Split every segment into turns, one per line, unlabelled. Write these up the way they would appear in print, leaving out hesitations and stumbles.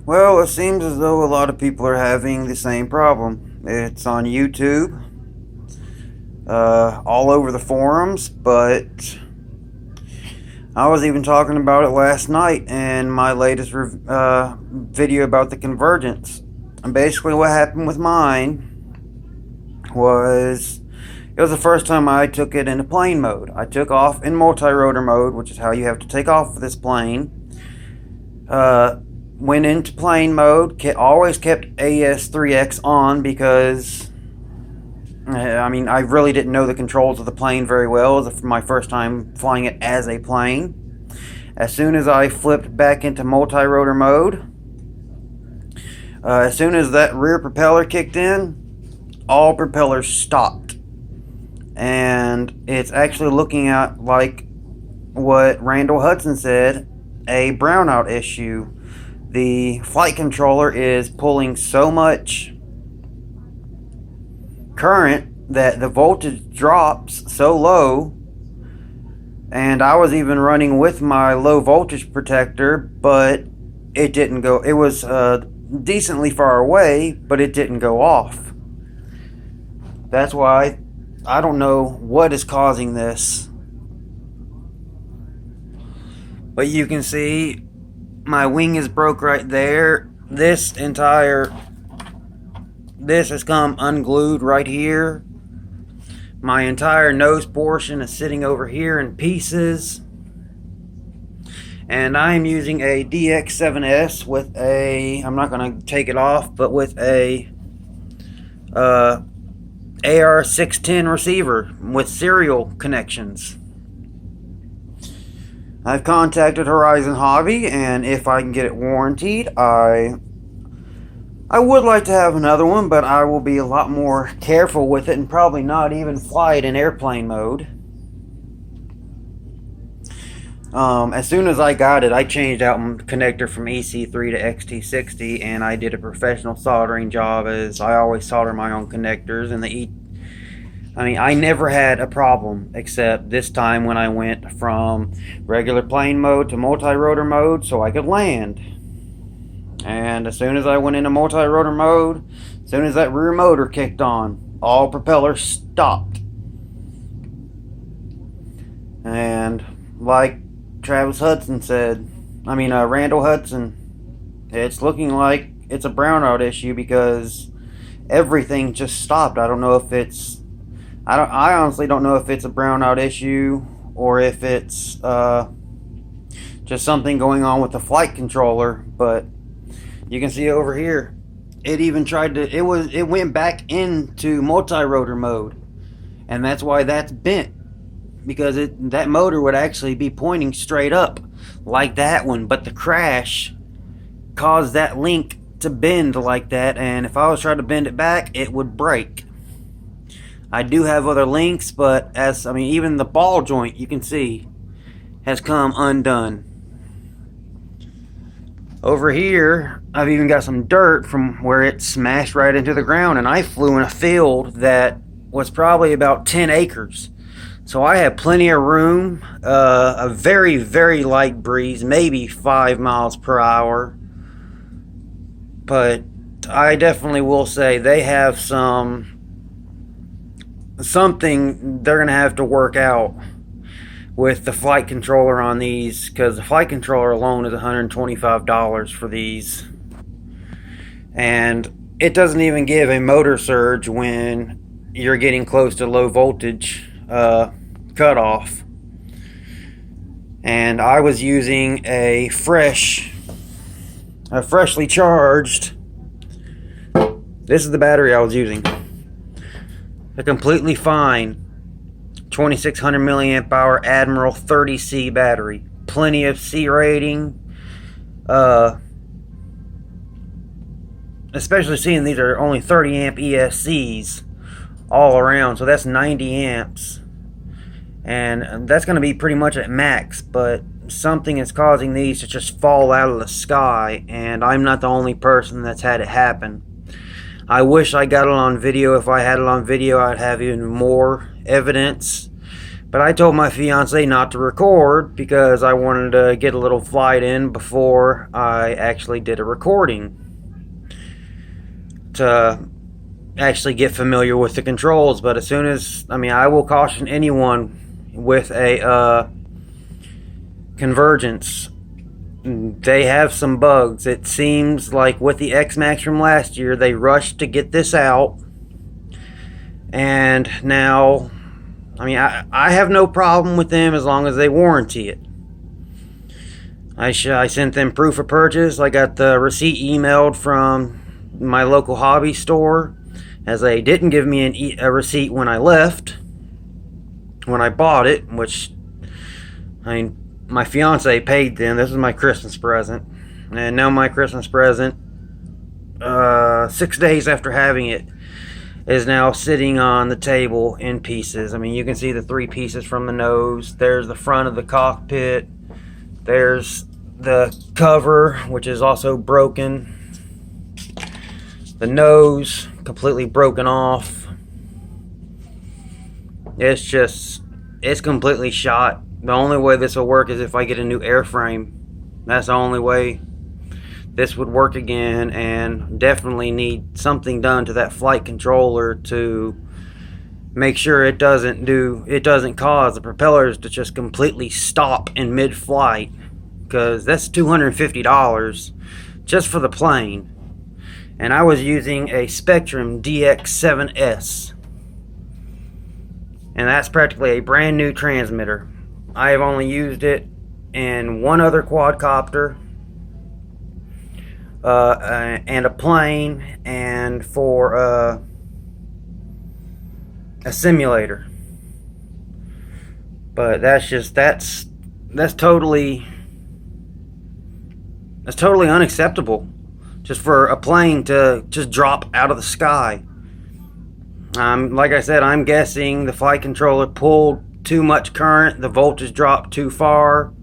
Well, it seems as though a lot of people are having the same problem. It's on YouTube, all over the forums, but I was even talking about it last night in my latest video about the convergence. And basically, what happened with mine was it was the first time I took it into plane mode. I took off in multirotor mode, which is how you have to take off with this plane. Went into plane mode, always kept AS3X on because, I really didn't know the controls of the plane very well. It was my first time flying it as a plane. As soon as I flipped back into multirotor mode, as soon as that rear propeller kicked in, all propellers stopped. And it's actually looking at like what Randall Hudson said, a brownout issue. The flight controller is pulling so much current that the voltage drops so low, and I was even running with my low voltage protector, but it didn't go. It was decently far away, but it didn't go off. That's why I don't know what is causing this, but you can see my wing is broke right there. This has come unglued right here. My entire nose portion is sitting over here in pieces. And I am using a DX7S with a, I'm not going to take it off, but with a AR610 receiver with serial connections. I've contacted Horizon Hobby, and if I can get it warrantied, I would like to have another one, but I will be a lot more careful with it and probably not even fly it in airplane mode. As soon as I got it, I changed out my connector from EC3 to XT60, and I did a professional soldering job, as I always solder my own connectors, and I never had a problem, except this time when I went from regular plane mode to multirotor mode so I could land. And as soon as I went into multirotor mode, as soon as that rear motor kicked on, all propellers stopped. And like Travis Hudson said, Randall Hudson, it's looking like it's a brownout issue because everything just stopped. I don't know if it's I honestly don't know if it's a brownout issue or if it's just something going on with the flight controller, but you can see over here, it even tried to, it went back into multirotor mode, and that's why that's bent, because that motor would actually be pointing straight up like that one, but the crash caused that link to bend like that, and if I was trying to bend it back, it would break. I do have other links, but even the ball joint, you can see, has come undone. Over here, I've even got some dirt from where it smashed right into the ground, and I flew in a field that was probably about 10 acres. So I had plenty of room, a very, very light breeze, maybe 5 miles per hour. But I definitely will say they have something they're going to have to work out with the flight controller on these, because the flight controller alone is $125 for these, and it doesn't even give a motor surge when you're getting close to low voltage cutoff. And I was using a freshly charged, this is the battery I was using, a completely fine 2600 milliamp hour Admiral 30C battery, plenty of C rating, especially seeing these are only 30 amp ESCs all around, so that's 90 amps, and that's going to be pretty much at max, but something is causing these to just fall out of the sky, and I'm not the only person that's had it happen. I wish I got it on video. If I had it on video, I'd have even more evidence. But I told my fiance not to record because I wanted to get a little flight in before I actually did a recording, to actually get familiar with the controls. But as soon as, I will caution anyone with a Convergence, they have some bugs. It seems like with the X-Max from last year, they rushed to get this out, and now, I have no problem with them as long as they warranty it. I sent them proof of purchase. I got the receipt emailed from my local hobby store, as they didn't give me a receipt when I left, when I bought it, which, my fiance paid them. This was my Christmas present. And now my Christmas present, 6 days after having it, is now sitting on the table in pieces. You can see the 3 pieces from the nose. There's the front of the cockpit. There's the cover, which is also broken. The nose completely broken off. It's completely shot. The only way this will work is if I get a new airframe. That's the only way this would work again, and definitely need something done to that flight controller to make sure it doesn't cause the propellers to just completely stop in mid-flight, because that's $250 just for the plane. And I was using a Spectrum DX7S, and that's practically a brand new transmitter. I have only used it in one other quadcopter, and a plane, and for a simulator. But that's totally unacceptable, just for a plane to just drop out of the sky. Like I said, I'm guessing the flight controller pulled too much current, the voltage dropped too far,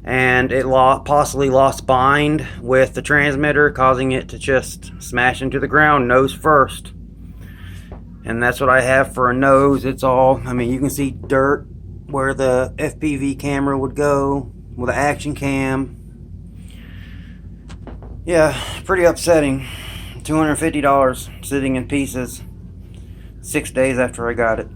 and it possibly lost bind with the transmitter, causing it to just smash into the ground nose first. And that's what I have for a nose. It's all, you can see dirt where the FPV camera would go with the action cam. Yeah, pretty upsetting. $250 sitting in pieces 6 days after I got it.